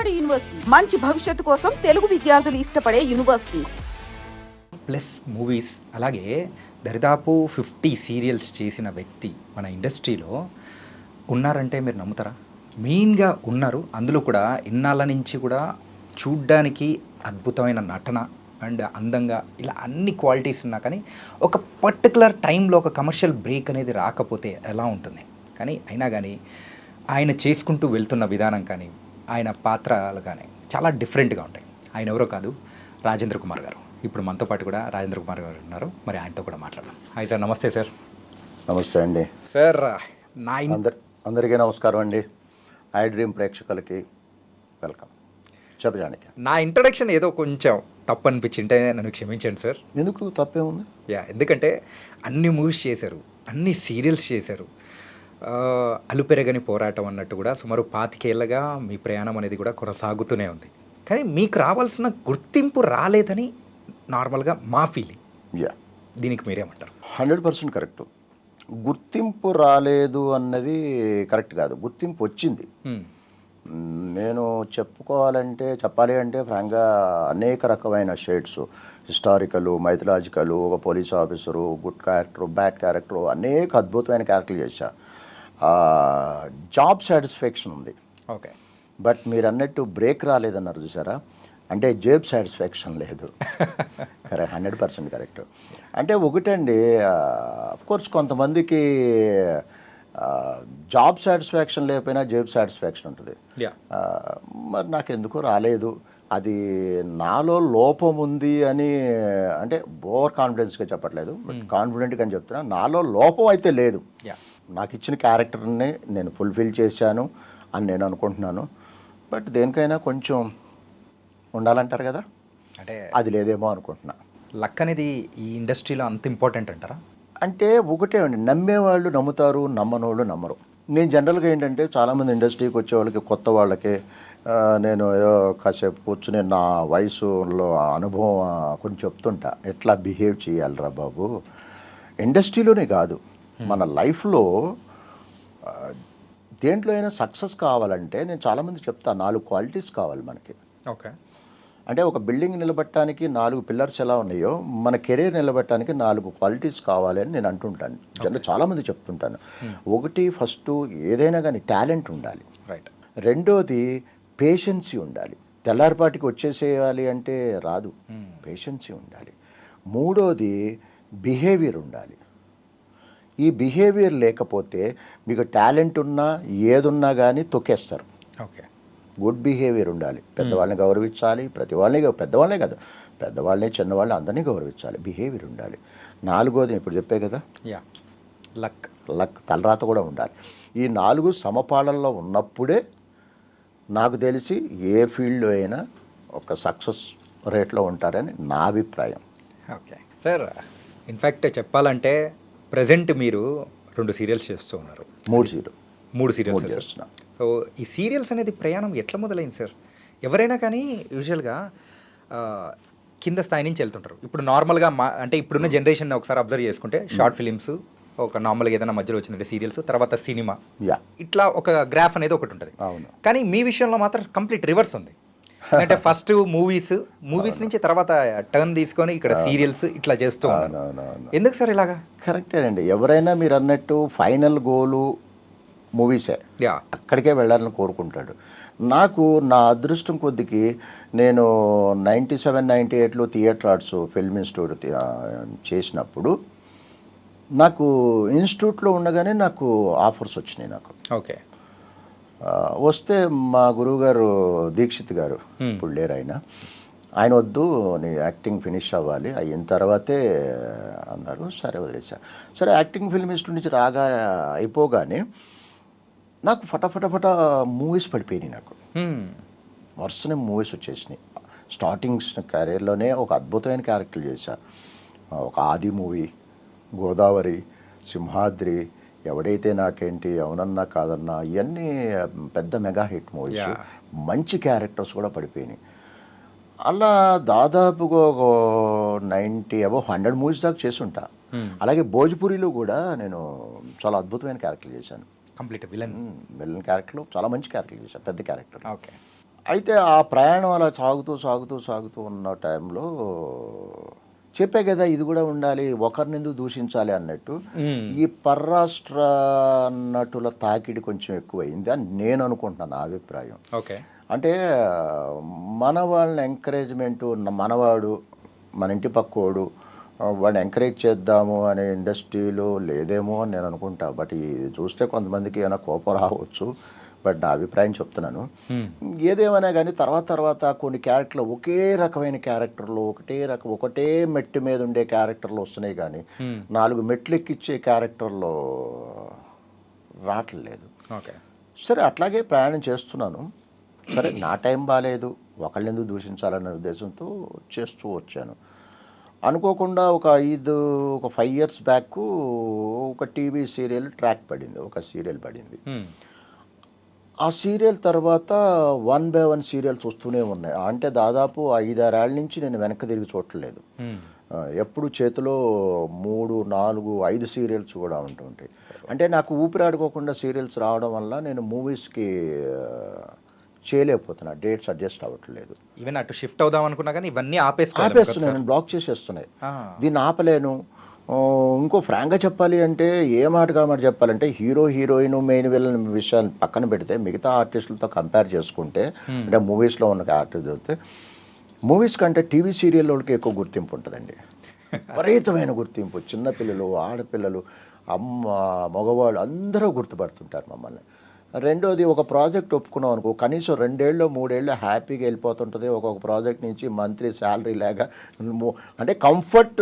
Tamil Nadu university మంచి భవిష్యత్తు కోసం తెలుగు విద్యార్థులు ఇష్టపడే యూనివర్సిటీ. ప్లస్ మూవీస్ అలాగే దరిదాపు 50 సీరియల్స్ చేసిన వ్యక్తి మన ఇండస్ట్రీలో ఉన్నారంటే మీరు నమ్ముతారా? మెయిన్గా ఉన్నారు. అందులో కూడా ఇన్నాళ్ళ నుంచి కూడా చూడ్డానికి అద్భుతమైన నటన అండ్ అందంగా ఇలా అన్ని క్వాలిటీస్ ఉన్నా కానీ ఒక పర్టికులర్ టైంలో ఒక కమర్షియల్ బ్రేక్ అనేది రాకపోతే ఎలా ఉంటుంది? కానీ అయినా కానీ ఆయన చేసుకుంటూ వెళ్తున్న విధానం కానీ ఆయన పాత్రలు కానీ చాలా డిఫరెంట్గా ఉంటాయి. ఆయన ఎవరో కాదు, రాజేంద్ర కుమార్ గారు. ఇప్పుడు మనతో పాటు కూడా రాజేంద్ర కుమార్ గారు ఉన్నారు. మరి ఆయనతో కూడా మాట్లాడదాం. Hi sir. నమస్తే సార్. నమస్తే అండి సార్. అందరికీ నమస్కారం అండి. ఐ డ్రీమ్ ప్రేక్షకులకి వెల్కమ్. చెప్పడానికి నా ఇంట్రడక్షన్ ఏదో కొంచెం తప్పు అనిపించింటే నన్ను క్షమించండి సార్. ఎందుకు తప్పేముంది? ఎందుకంటే అన్ని మూవీస్ చేశారు, అన్ని సీరియల్స్ చేశారు. అలుపెరగని పోరాటం అన్నట్టు కూడా సుమారు 25 ఏళ్ళగా మీ ప్రయాణం అనేది కూడా కొనసాగుతూనే ఉంది. కానీ మీకు రావాల్సిన గుర్తింపు రాలేదని నార్మల్గా మా ఫీలింగ్. దీనికి మీరేమంటారు? 100% కరెక్ట్. గుర్తింపు రాలేదు అన్నది కరెక్ట్ కాదు. గుర్తింపు వచ్చింది. నేను చెప్పాలి అంటే ఫ్రాంక్గా అనేక రకమైన షేడ్స్, హిస్టారికలు, మైథలాజికలు, ఒక police officer, good character, bad character, అనేక అద్భుతమైన క్యారెక్టర్లు చేశా. జాబ్ సాటిస్ఫాక్షన్ ఉంది. ఓకే. బట్ మీరు అన్నట్టు బ్రేక్ రాలేదన్నారు చూసారా, అంటే జాబ్ సాటిస్ఫాక్షన్ లేదు. Correct, 100% correct. అంటే ఒకటండి, అఫ్కోర్స్ కొంతమందికి జాబ్ సాటిస్ఫాక్షన్ లేకపోయినా జాబ్ సాటిస్ఫాక్షన్ ఉంటుంది. మరి నాకు ఎందుకో రాలేదు. అది నాలో లోపం ఉంది అని, అంటే ఓవర్ కాన్ఫిడెన్స్గా చెప్పట్లేదు, బట్ కాన్ఫిడెంట్గా అని చెప్తున్నా. నాలో లోపం అయితే లేదు. నాకు ఇచ్చిన క్యారెక్టర్ని నేను ఫుల్ఫిల్ చేశాను అని నేను అనుకుంటున్నాను. బట్ దేనికైనా కొంచెం ఉండాలంటారు కదా, అంటే అది లేదేమో అనుకుంటున్నా. లక్ అనేది ఈ ఇండస్ట్రీలో అంత ఇంపార్టెంట్ అంటారా? అంటే ఒకటే అండి, నమ్మేవాళ్ళు నమ్ముతారు, నమ్మనోళ్ళు నమ్మరు. నేను జనరల్గా ఏంటంటే చాలామంది ఇండస్ట్రీకి వచ్చే వాళ్ళకి, కొత్త వాళ్ళకి నేను కాసేపు కూర్చుని నా వయసులో అనుభవం కొంచెం చెప్తుంటా, ఎట్లా బిహేవ్ చేయాలిరా బాబు. ఇండస్ట్రీలోనే కాదు, మన లైఫ్లో దేంట్లో అయినా సక్సెస్ కావాలంటే నేను చాలామంది చెప్తా, 4 క్వాలిటీస్ కావాలి మనకి. ఓకే. అంటే ఒక బిల్డింగ్ నిలబెట్టడానికి 4 పిల్లర్స్ ఎలా ఉన్నాయో, మన కెరీర్ నిలబెట్టడానికి 4 క్వాలిటీస్ కావాలి అని నేను అంటుంటాను. చాలామంది చెప్తుంటాను. ఒకటి, ఫస్ట్ ఏదైనా కానీ టాలెంట్ ఉండాలి. రైట్. రెండోది పేషెన్సీ ఉండాలి. తెల్లారిపాటికి వచ్చేసేయాలి అంటే రాదు, పేషెన్సీ ఉండాలి. మూడోది బిహేవియర్ ఉండాలి. ఈ బిహేవియర్ లేకపోతే మీకు టాలెంట్ ఉన్నా ఏదున్నా కానీ తొక్కేస్తారు. ఓకే. గుడ్ బిహేవియర్ ఉండాలి. పెద్దవాళ్ళని గౌరవించాలి. పెద్దవాళ్ళనే కాదు, పెద్దవాళ్ళని, చిన్నవాళ్ళని అందరినీ గౌరవించాలి. బిహేవియర్ ఉండాలి. నాలుగోది ఇప్పుడు చెప్పే కదా, లక్, తలరాత కూడా ఉండాలి. ఈ 4 సమపాళల్లో ఉన్నప్పుడే నాకు తెలిసి ఏ ఫీల్డ్లో అయినా ఒక సక్సెస్ రేట్లో ఉంటారని నా అభిప్రాయం. Okay sir. ఇన్ఫ్యాక్ట్ చెప్పాలంటే ప్రజెంట్ మీరు 2 సీరియల్స్ చేస్తూ ఉన్నారు. 3 సీరియల్స్ చేస్తున్నా. సో ఈ సీరియల్స్ అనేది ప్రయాణం ఎట్లా మొదలైంది సార్? ఎవరైనా కానీ యూజువల్గా కింద స్థాయి నుంచి వెళ్తుంటారు. ఇప్పుడు నార్మల్గా అంటే ఇప్పుడున్న జనరేషన్ ఒకసారి అబ్జర్వ్ చేసుకుంటే షార్ట్ ఫిలిమ్స్, ఒక నార్మల్గా ఏదైనా మధ్యలో వచ్చినట్టు సీరియల్స్, తర్వాత సినిమా, ఇట్లా ఒక గ్రాఫ్ అనేది ఒకటి ఉంటుంది. కానీ మీ విషయంలో మాత్రం కంప్లీట్ రివర్స్ ఉంది. అంటే ఫస్ట్ మూవీస్ నుంచి తర్వాత టర్న్ తీసుకొని ఇక్కడ సీరియల్స్ ఇట్లా చేస్తూ ఉన్నారు. ఎందుకు సార్ ఇలాగా? కరెక్టేనండి. ఎవరైనా మీరు అన్నట్టు ఫైనల్ గోలు మూవీసే, అక్కడికే వెళ్ళాలని కోరుకుంటాడు. నాకు నా అదృష్టం కొద్దికి నేను 97-98లో థియేటర్ ఆర్ట్స్ ఫిల్మ్ ఇన్స్టిట్యూట్ చేసినప్పుడు నాకు ఇన్స్టిట్యూట్లో ఉండగానే నాకు ఆఫర్స్ వచ్చినాయి. నాకు ఓకే. వస్తే మా గురువుగారు దీక్షిత్ గారు, ఇప్పుడు లేరు ఆయన వద్దు, నీ యాక్టింగ్ ఫినిష్ అవ్వాలి, అయిన తర్వాతే అన్నారు. సరే వదిలేసా. సరే యాక్టింగ్ ఫిల్మ్ ఇన్స్టిట్యూట్ నుంచి అయిపోగానే నాకు ఫటాఫట మూవీస్ పడిపోయినాయి. నాకు వరుసనే మూవీస్ వచ్చేసినాయి. స్టార్టింగ్స్ కెరీర్లోనే ఒక అద్భుతమైన క్యారెక్టర్లు చేశా. ఒక ఆది మూవీ, గోదావరి, సింహాద్రి, ఎవడైతే నాకేంటి, అవునన్నా కాదన్నా, ఇవన్నీ పెద్ద మెగా హిట్ మూవీస్. మంచి క్యారెక్టర్స్ కూడా పడిపోయినాయి. అలా దాదాపుగా ఒక 100 మూవీస్ దాకా చేసుంటా. అలాగే భోజ్పురిలో కూడా నేను చాలా అద్భుతమైన క్యారెక్టర్లు చేశాను. కంప్లీట్ విలన్ క్యారెక్టర్లు, చాలా మంచి క్యారెక్టర్లు చేశాను, పెద్ద క్యారెక్టర్. ఓకే. అయితే ఆ ప్రయాణం అలా సాగుతూ సాగుతూ సాగుతూ ఉన్న టైంలో చెప్పే కదా ఇది కూడా ఉండాలి, ఒకరినెందుకు దూషించాలి అన్నట్టు ఈ పర్రాష్ట్ర నటుల తాకిడి కొంచెం ఎక్కువైంది అని నేను అనుకుంటున్నాను, నా అభిప్రాయం. ఓకే. అంటే మన వాళ్ళని ఎంకరేజ్మెంట్, మనవాడు మన ఇంటి పక్కోడు వాడిని ఎంకరేజ్ చేద్దాము అనే ఇండస్ట్రీలో లేదేమో అని నేను అనుకుంటా. బట్ ఇది చూస్తే కొంతమందికి ఏమైనా కోపం రావచ్చు, బట్ నా అభిప్రాయం చెప్తున్నాను. ఏదేమైనా కానీ తర్వాత కొన్ని క్యారెక్టర్లు ఒకే రకమైన క్యారెక్టర్లు, ఒకటే మెట్టు మీద ఉండే క్యారెక్టర్లు వస్తున్నాయి, కానీ 4 మెట్లు ఎక్కిచ్చే క్యారెక్టర్లు రావట్లేదు. ఓకే. సరే అట్లాగే ప్రయాణం చేస్తున్నాను. సరే నా టైం బాగాలేదు, ఒకళ్ళు ఎందుకు దూషించాలనే ఉద్దేశంతో చేస్తూ వచ్చాను. అనుకోకుండా ఒక 5 ఇయర్స్ బ్యాక్ ఒక టీవీ సీరియల్ ట్రాక్ పడింది, ఒక సీరియల్ పడింది. ఆ సీరియల్ తర్వాత 1 by 1 సీరియల్స్ వస్తూనే ఉన్నాయి. అంటే దాదాపు 5-6 ఏళ్ళ నుంచి నేను వెనక్కి తిరిగి చూడట్లేదు. ఎప్పుడు చేతిలో 3, 4, 5 సీరియల్స్ కూడా ఉంటుంటాయి. అంటే నాకు ఊపిరాడుకోకుండా సీరియల్స్ రావడం వల్ల నేను మూవీస్కి చేయలేకపోతున్నా, డేట్స్ అడ్జస్ట్ అవ్వట్లేదు. ఈవెన్ అటు షిఫ్ట్ అవుదాం అనుకున్నా కానీ ఇవన్నీ ఆపేస్తున్నాను, బ్లాక్ చేసేస్తున్నాయి. దీన్ని ఆపలేను. ఇంకో ఫ్రాంక్గా చెప్పాలి అంటే, ఏ మాటగా మాట చెప్పాలంటే, హీరోయిన్ మెయిన్ విలన్ విషయాన్ని పక్కన పెడితే మిగతా ఆర్టిస్టులతో కంపేర్ చేసుకుంటే, అంటే మూవీస్లో ఉన్న ఆర్టిస్ట్ చూస్తే మూవీస్ కంటే టీవీ సీరియల్ వాళ్ళకి ఎక్కువ గుర్తింపు ఉంటుందండి. విపరీతమైన గుర్తింపు. చిన్నపిల్లలు, ఆడపిల్లలు, అమ్మ, మగవాళ్ళు అందరూ గుర్తుపడుతుంటారు మమ్మల్ని. రెండోది, ఒక ప్రాజెక్ట్ ఒప్పుకున్నాం అనుకో, కనీసం 2 ఏళ్ళు 3 ఏళ్ళు హ్యాపీగా వెళ్ళిపోతుంటుంది. ఒక్కొక్క ప్రాజెక్ట్ నుంచి మంత్లీ శాలరీ లాగా, అంటే కంఫర్ట్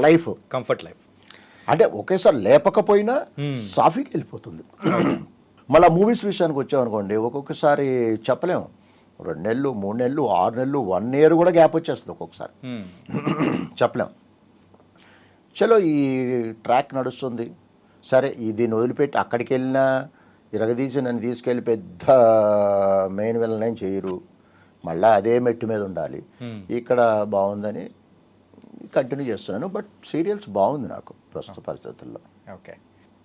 లైఫ్. అంటే ఒకేసారి లేపకపోయినా సాఫీకి వెళ్ళిపోతుంది. మళ్ళీ మూవీస్ విషయానికి వచ్చామనుకోండి, ఒక్కొక్కసారి చెప్పలేము, 2 నెలలు 3 నెలలు 6 నెలలు 1 year కూడా గ్యాప్ వచ్చేస్తుంది ఒక్కొక్కసారి. చెప్పలేం. చలో ఈ ట్రాక్ నడుస్తుంది, సరే దీన్ని వదిలిపెట్టి అక్కడికి వెళ్ళినా ఇరగదీసి నన్ను తీసుకెళ్ళి పెద్ద మెయిన్ విలన్ చేయరు, మళ్ళీ అదే మెట్టు మీద ఉండాలి. ఇక్కడ బాగుందని కంటిన్యూ చేస్తున్నాను. బట్ సీరియల్స్ బాగుంది నాకు ప్రస్తుత పరిస్థితుల్లో. ఓకే.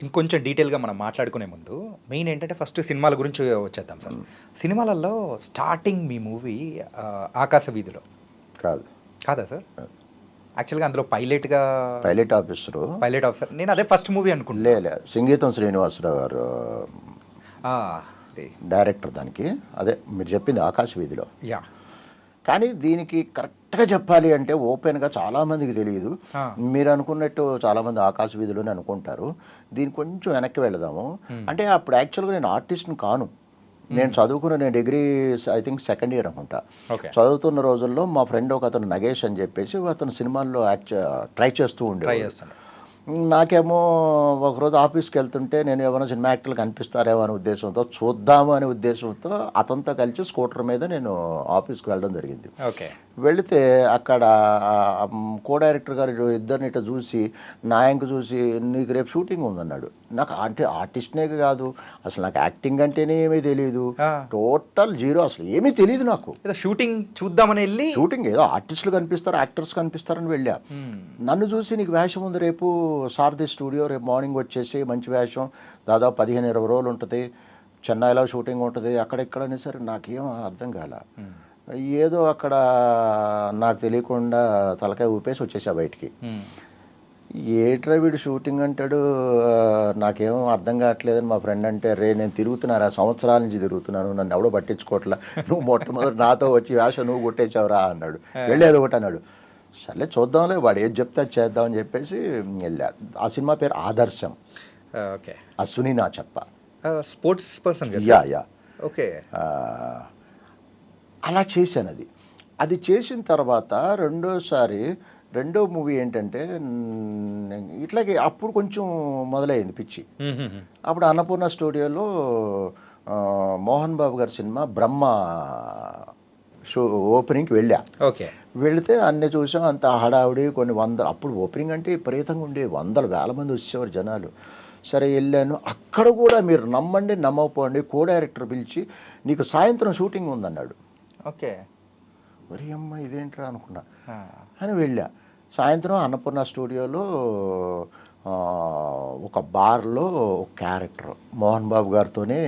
ఇంకొంచెం డీటెయిల్గా మనం మాట్లాడుకునే ముందు మెయిన్ ఏంటంటే ఫస్ట్ సినిమాల గురించి వచ్చేద్దాం సార్. సినిమాలలో స్టార్టింగ్ మీ మూవీ ఆకాశ వీధిలో కాదా సార్? యాక్చువల్గా అందులో పైలట్ ఆఫీసర్ నేను అదే ఫస్ట్ మూవీ అనుకుంటా. లే సంగీతం శ్రీనివాసరావు గారు డైరెక్టర్ దానికి. అదే మీరు చెప్పింది ఆకాశ వీధిలో. యా. కానీ దీనికి కరెక్ట్గా చెప్పాలి అంటే ఓపెన్గా చాలామందికి తెలియదు. మీరు అనుకున్నట్టు చాలామంది ఆకాశ వీధిలోనే అనుకుంటారు. దీనికి కొంచెం వెనక్కి వెళదాము. అంటే అప్పుడు యాక్చువల్గా నేను ఆర్టిస్ట్ని కాను. నేను degree I think 2nd year అనుకుంటా. చదువుతున్న రోజుల్లో మా ఫ్రెండ్ ఒక అతను నగేష్ అని చెప్పేసి అతను సినిమాల్లో ట్రై చేస్తూ ఉండేవాడు. నాకేమో ఒకరోజు ఆఫీస్కి వెళ్తుంటే నేను ఏమైనా సినిమా యాక్టర్లు కనిపిస్తారేమో అనే ఉద్దేశంతో, చూద్దాము అనే ఉద్దేశంతో అతనితో కలిసి స్కూటర్ మీద నేను ఆఫీస్కి వెళ్ళడం జరిగింది. వెళితే అక్కడ కో డైరెక్టర్ గారు ఇద్దరిని ఇట్లా చూసి, నాయంకు చూసి, నీకు రేపు షూటింగ్ ఉందన్నాడు. నాకు అంటే ఆర్టిస్ట్నే కాదు, అసలు నాకు యాక్టింగ్ అంటేనే ఏమీ తెలియదు, టోటల్ జీరో, అసలు ఏమీ తెలియదు నాకు. షూటింగ్ చూద్దామని వెళ్ళి, షూటింగ్ ఏదో ఆర్టిస్టులు కనిపిస్తారు, యాక్టర్స్ కనిపిస్తారని వెళ్ళా. నన్ను చూసి, నీకు వేషం ఉంది రేపు సారథి స్టూడియో, రేపు మార్నింగ్ వచ్చేసి మంచి వేషం, దాదాపు 15-20 రోజులు ఉంటుంది, చెన్నైలో షూటింగ్ ఉంటుంది, అక్కడెక్కడ అనేసరి నాకేం అర్థం కాల. ఏదో అక్కడ నాకు తెలియకుండా తలకాయ ఊపేసి వచ్చేసా బయటికి. ఏట్రా వీడు షూటింగ్ అంటాడు, నాకేమో అర్థం కావట్లేదని మా ఫ్రెండ్ అంటే, నేను తిరుగుతున్నారా, సంవత్సరాల నుంచి తిరుగుతున్నాను, నన్ను ఎవడో పట్టించుకోవట్లా, నువ్వు మొట్టమొదటి నాతో వచ్చి వేషం నువ్వు కొట్టేసావురా అన్నాడు. వెళ్ళేది ఒకటి అన్నాడు. సర్లే చూద్దాంలే, వాడు ఏది చెప్తే అది చేద్దామని చెప్పేసి వెళ్ళా. ఆ సినిమా పేరు ఆదర్శం. అశ్విని నా చెప్ప, స్పోర్ట్స్ పర్సన్. యా. ఓకే. అలా చేశాను. అది చేసిన తర్వాత రెండో మూవీ ఏంటంటే ఇట్లాగే అప్పుడు కొంచెం మొదలైంది పిచ్చి. అప్పుడు అన్నపూర్ణ స్టూడియోలో మోహన్ బాబు గారి సినిమా బ్రహ్మ ఓపెనింగ్కి వెళ్ళా. వెళితే అన్నీ చూసాం, అంత హడావుడి, కొన్ని 100, అప్పుడు ఓపెనింగ్ అంటే విపరీతంగా ఉండే, 100,000 మంది వచ్చేవారు జనాలు. సరే వెళ్ళాను. అక్కడ కూడా మీరు నమ్మండి నమ్మకపోండి, కో డైరెక్టర్ పిలిచి నీకు సాయంత్రం షూటింగ్ ఉందన్నాడు. మరి అమ్మ ఇదేంట్రా అనుకున్నా అని వెళ్ళా. సాయంత్రం అన్నపూర్ణ స్టూడియోలో ఒక బార్లో ఒక character Mohan Babu గారితోనే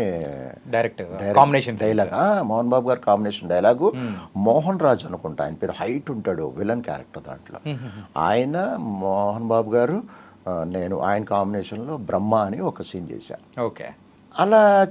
direct combination dialogue, Mohan Babu గారి కాంబినేషన్ డైలాగు. మోహన్ రాజు అనుకుంటా ఆయన పేరు, హైట్ ఉంటాడు, విలన్ క్యారెక్టర్ దాంట్లో. ఆయన మోహన్ బాబు గారు నేను ఆయన కాంబినేషన్లో బ్రహ్మ అని ఒక సీన్ చేశాను. ఓకే. అలా